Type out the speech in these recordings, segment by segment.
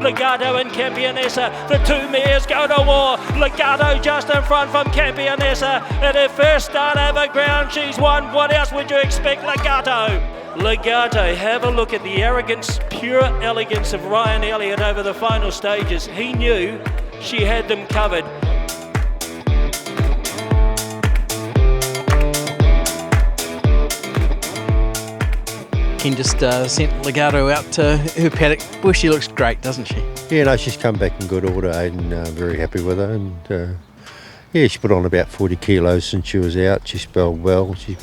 Legarto and Campionessa. The two mares go to war. Legarto just in front from Campionessa. At her first start over ground, she's won. What else would you expect, Legarto? Legarto, have a look at the arrogance, pure elegance of Ryan Elliott over the final stages. He knew she had them covered. Ken just sent Legarto out to her paddock. Well, she looks great, doesn't she? Yeah, no, she's come back in good order, Aidan. Very happy with her. And yeah, she put on about 40 kilos since she was out. She spelled well. She's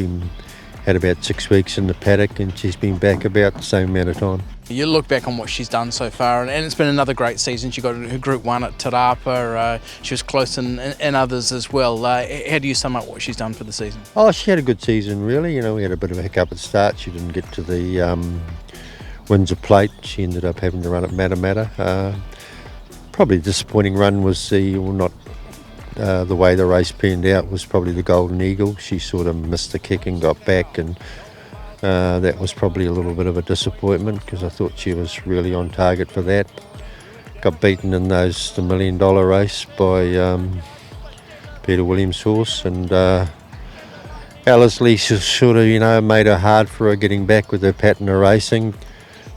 had about 6 weeks in the paddock, and she's been back about the same amount of time. You look back on what she's done so far, and it's been another great season. She got her Group 1 at Te Rapa. She was close in others as well. How do you sum up what she's done for the season? Oh, she had a good season, really. You know, we had a bit of a hiccup at the start. She didn't get to the Windsor Plate. She ended up having to run at Matamata. Probably a disappointing run was the way the race panned out was probably the Golden Eagle. She sort of missed the kick and got back, and that was probably a little bit of a disappointment because I thought she was really on target for that. Got beaten in the $1 million race by Peter Williams' horse, and Ellerslie sort of, made it hard for her getting back with her pattern of racing.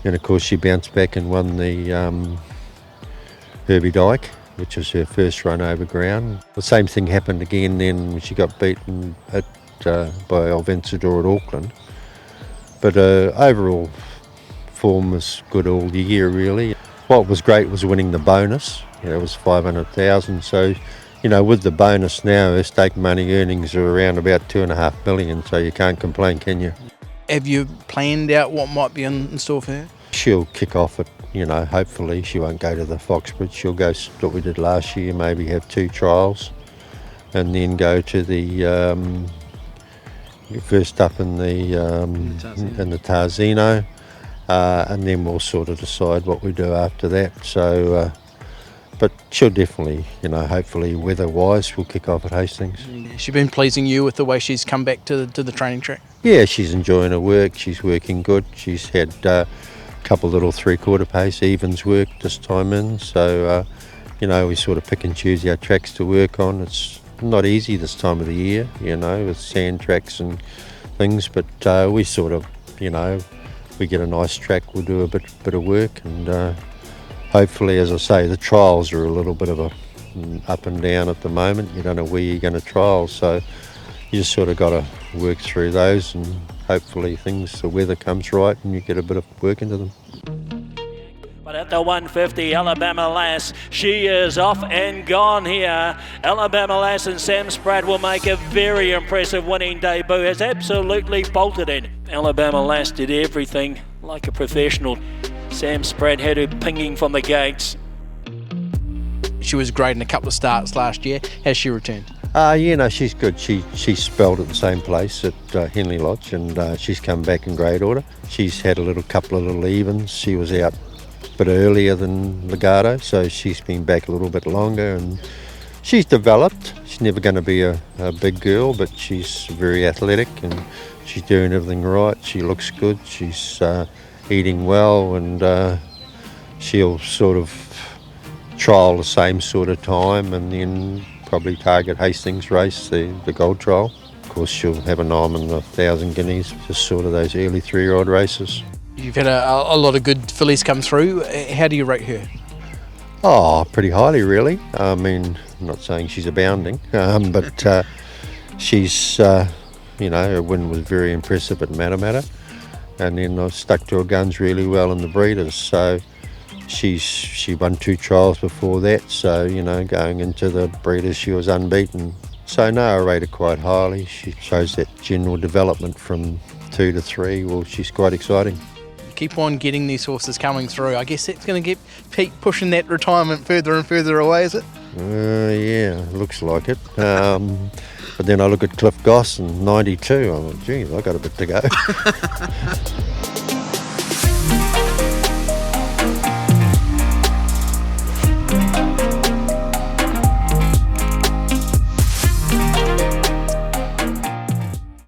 And of course she bounced back and won the Herbie Dyke, which was her first run over ground. The same thing happened again then when she got beaten by El Vencedor at Auckland. But overall form was good all year, really. What was great was winning the bonus. It was 500,000. So, with the bonus now, her stake money earnings are around about $2.5 million. So you can't complain, can you? Have you planned out what might be in store for her? She'll kick off at, hopefully she won't go to the Foxbridge. She'll go what we did last year, maybe have 2 trials, and then go to the first up in the Tarzino, and then we'll sort of decide what we do after that. So, but she'll definitely, hopefully weather-wise, we'll kick off at Hastings. Has she been pleasing you with the way she's come back to the training track? Yeah, she's enjoying her work. She's working good. She's had a couple little 3/4 pace evens work this time in. So, we sort of pick and choose our tracks to work on. It's not easy this time of the year, with sand tracks and things, but we sort of, we get a nice track, we'll do a bit of work, and hopefully, as I say, the trials are a little bit of a up and down at the moment. You don't know where you're going to trial, so you just sort of got to work through those, and hopefully the weather comes right and you get a bit of work into them. But at the 150, Alabama Lass, she is off and gone here. Alabama Lass and Sam Spratt will make a very impressive winning debut. Has absolutely bolted in. Alabama Lass did everything like a professional. Sam Spratt had her pinging from the gates. She was great in a couple of starts last year. Has she returned? She's good. She spelled at the same place at Henley Lodge, and she's come back in great order. She's had a couple of little evens. She was out a bit earlier than Legarto, so she's been back a little bit longer, and she's developed. She's never going to be a big girl, but she's very athletic and she's doing everything right. She looks good. She's eating well, and she'll sort of trial the same sort of time and then probably target Hastings race, the gold trial. Of course, she'll have an arm in the 1,000 guineas, just sort of those early 3-year-old races. You've had a lot of good fillies come through. How do you rate her? Oh, pretty highly, really. I mean, I'm not saying she's abounding, but she's, her win was very impressive at Matamata, and then I stuck to her guns really well in the breeders. So she won 2 trials before that. So going into the breeders, she was unbeaten. So no, I rate her quite highly. She shows that general development from 2 to 3. Well, she's quite exciting. Keep on getting these horses coming through. I guess that's going to get Pete pushing that retirement further and further away, is it? Yeah, looks like it. But then I look at Cliff Goss and 92. I'm like, geez, I got a bit to go.